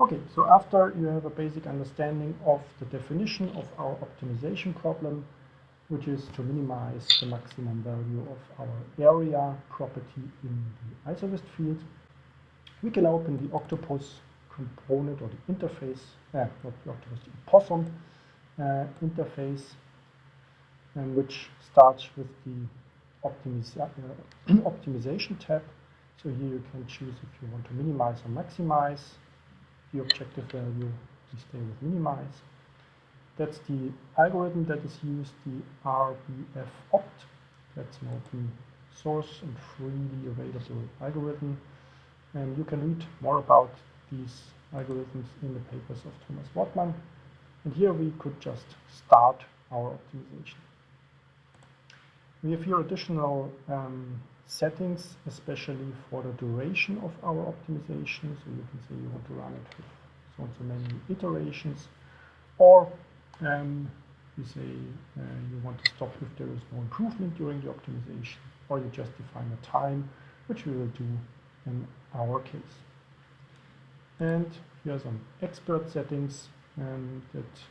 Okay, so after you have a basic understanding of the definition of our optimization problem, which is to minimize the maximum value of our area property in the isolist field, we can open the Octopus component or the interface, not the Octopus, the Opossum interface, which starts with the optimization tab. So here you can choose if you want to minimize or maximize the objective value. We stay with minimize. That's the algorithm that is used, the RBF opt. That's an open source and freely available algorithm. And you can read more about these algorithms in the papers of Thomas Wortmann. And here we could just start our optimization. We have here additional settings, especially for the duration of our optimization. So you can say you want to run it with so and so many iterations, or you say you want to stop if there is no improvement during the optimization, or you just define a time, which we will do in our case. And here are some expert settings that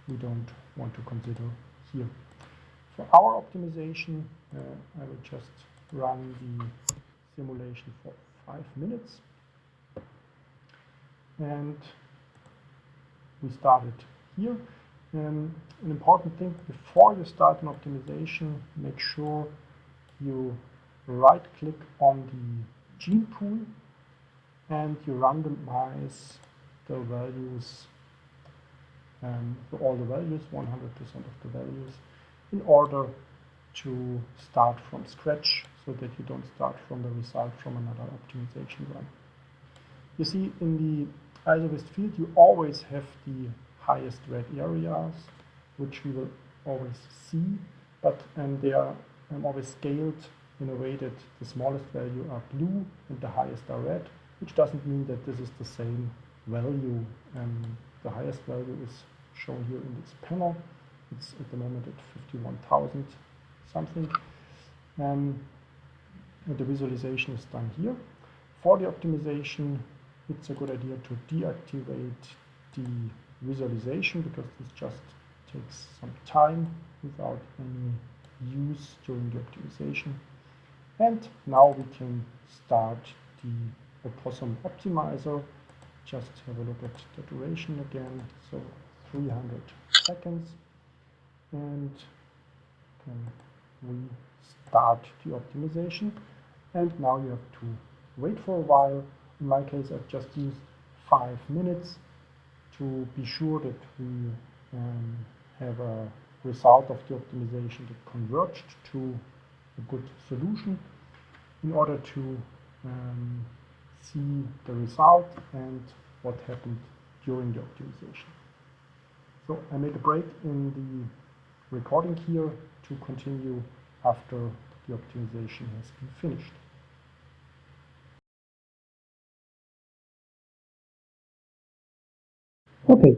we don't want to consider here. For our optimization, I will just run the simulation for 5 minutes. And we started here. An important thing, before you start an optimization, make sure you right-click on the gene pool and you randomize the values, all the values, 100% of the values, in order to start from scratch, so that you don't start from the result from another optimization run. You see, in the isolist field, you always have the highest red areas, which we will always see, but they are always scaled in a way that the smallest value are blue and the highest are red, which doesn't mean that this is the same value. The highest value is shown here in this panel. It's at the moment at 51,000 something. And the visualization is done here. For the optimization, it's a good idea to deactivate the visualization, because this just takes some time without any use during the optimization. And now we can start the Opossum optimizer. Just have a look at the duration again. So 300 seconds. And then we start the optimization. And now you have to wait for a while. In my case, I've just used 5 minutes to be sure that we have a result of the optimization that converged to a good solution, in order to see the result and what happened during the optimization. So I make a break in the recording here to continue after the optimization has been finished. Okay,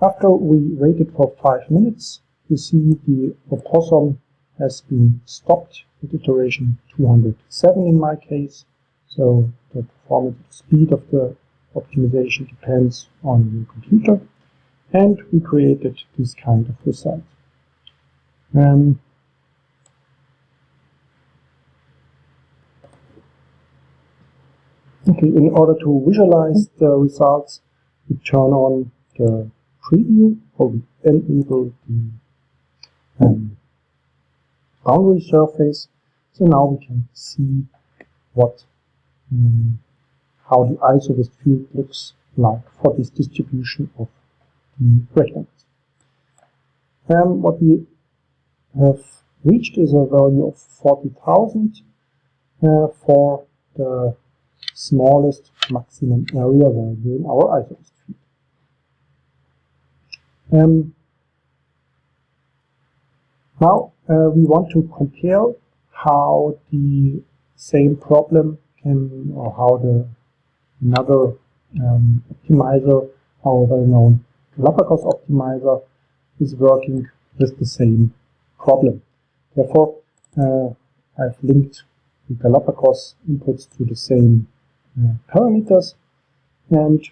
after we waited for 5 minutes, you see the Opossum has been stopped at iteration 207 in my case. So the performance, the speed of the optimization depends on your computer. And we created this kind of result. Okay, in order to visualize the results, we turn on the preview, or we enable the boundary surface. So now we can see how the isolist field looks like for this distribution of the rectangles. What we have reached is a value of 40,000 for the smallest maximum area value in our isolist field. Now we want to compare how the same problem can, or how another optimizer, our well-known Galapagos optimizer, is working with the same problem. Therefore, I've linked the Galapagos inputs to the same parameters, and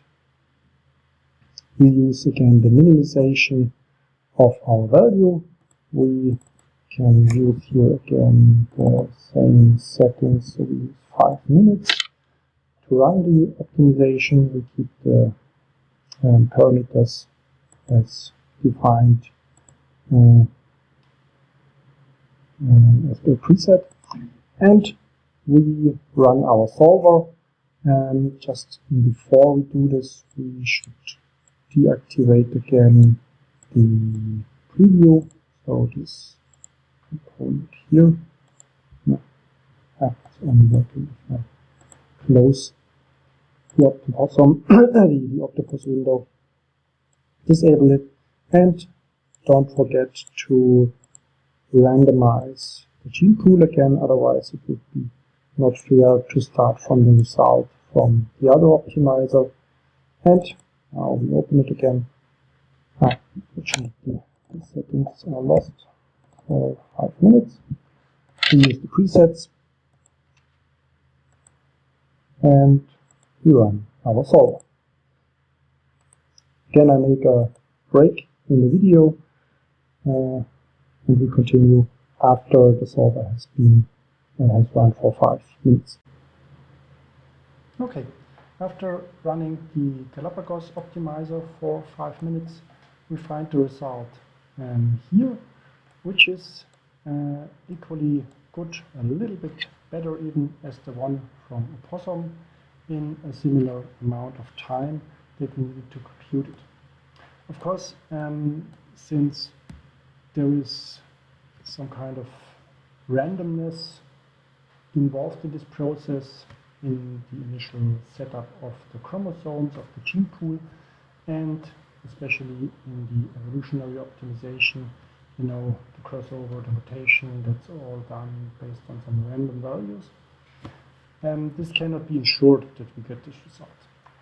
we use again the minimization of our value. We can use here again the same settings, so we use 5 minutes. To run the optimization, we keep the parameters as defined as the preset, and we run our solver. And just before we do this, we should deactivate again the preview. So this component here, it's only working if I close the Opossum, the Octopus window, disable it, and don't forget to randomize the gene pool again, otherwise it would be not fair to start from the result from the other optimizer. And now we open it again. Unfortunately, the settings are lost for 5 minutes. We use the presets and we run our solver. Again, I make a break in the video and we continue after the solver has run for 5 minutes. Okay, after running the Galapagos optimizer for 5 minutes, we find the result here, which is equally good, a little bit better even as the one from Opossum in a similar amount of time that we needed to compute it. Of course, since there is some kind of randomness involved in this process in the initial setup of the chromosomes of the gene pool, and especially in the evolutionary optimization, you know, the crossover, the mutation, that's all done based on some random values. This cannot be ensured that we get this result.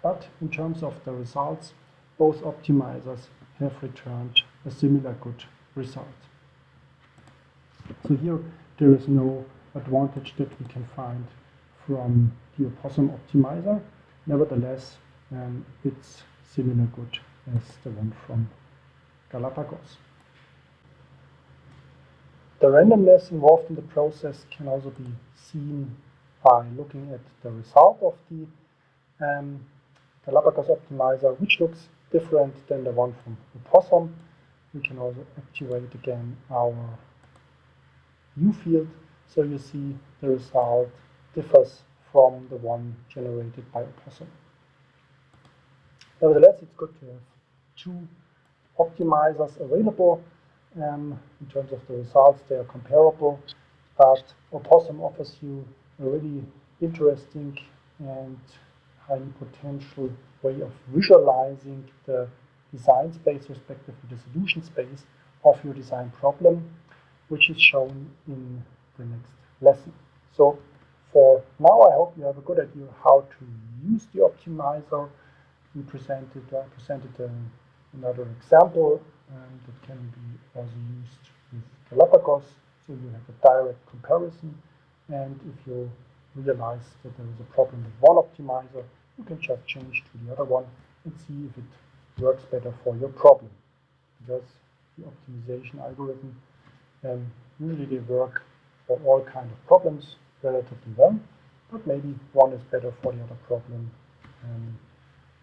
But in terms of the results, both optimizers have returned a similar good result. So here there is no advantage that we can find from the Opossum optimizer. Nevertheless, it's similar good as the one from Galapagos. The randomness involved in the process can also be seen by looking at the result of the Galapagos optimizer, which looks different than the one from Opossum. We can also activate again our view field, so you see the result differs from the one generated by Opossum. Nevertheless, it's good to have 2 optimizers available. In terms of the results, they are comparable, but Opossum offers you a really interesting and highly potential way of visualizing the design space, respectively the solution space of your design problem, which is shown in the next lesson. So for now, I hope you have a good idea how to use the optimizer. I presented another example that can be also used with Galapagos, so you have a direct comparison. And if you realize that there is a problem with one optimizer, you can just change to the other one and see if it works better for your problem. Because the optimization algorithm, usually they work for all kinds of problems relatively well, but maybe one is better for the other problem.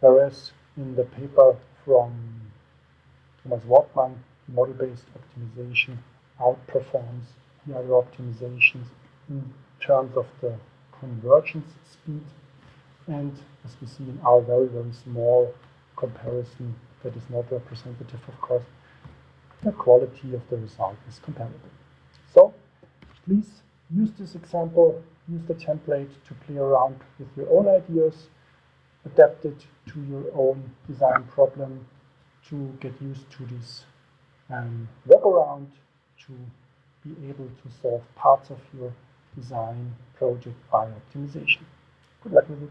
Whereas in the paper from Thomas Wortmann, model-based optimization outperforms the other optimizations in terms of the convergence speed. And as we see in our very, very small comparison that is not representative, of course, the quality of the result is comparable. So please use this example, use the template to play around with your own ideas, adapt it to your own design problem to get used to this workaround, to be able to solve parts of your design project by optimization. Good luck with it.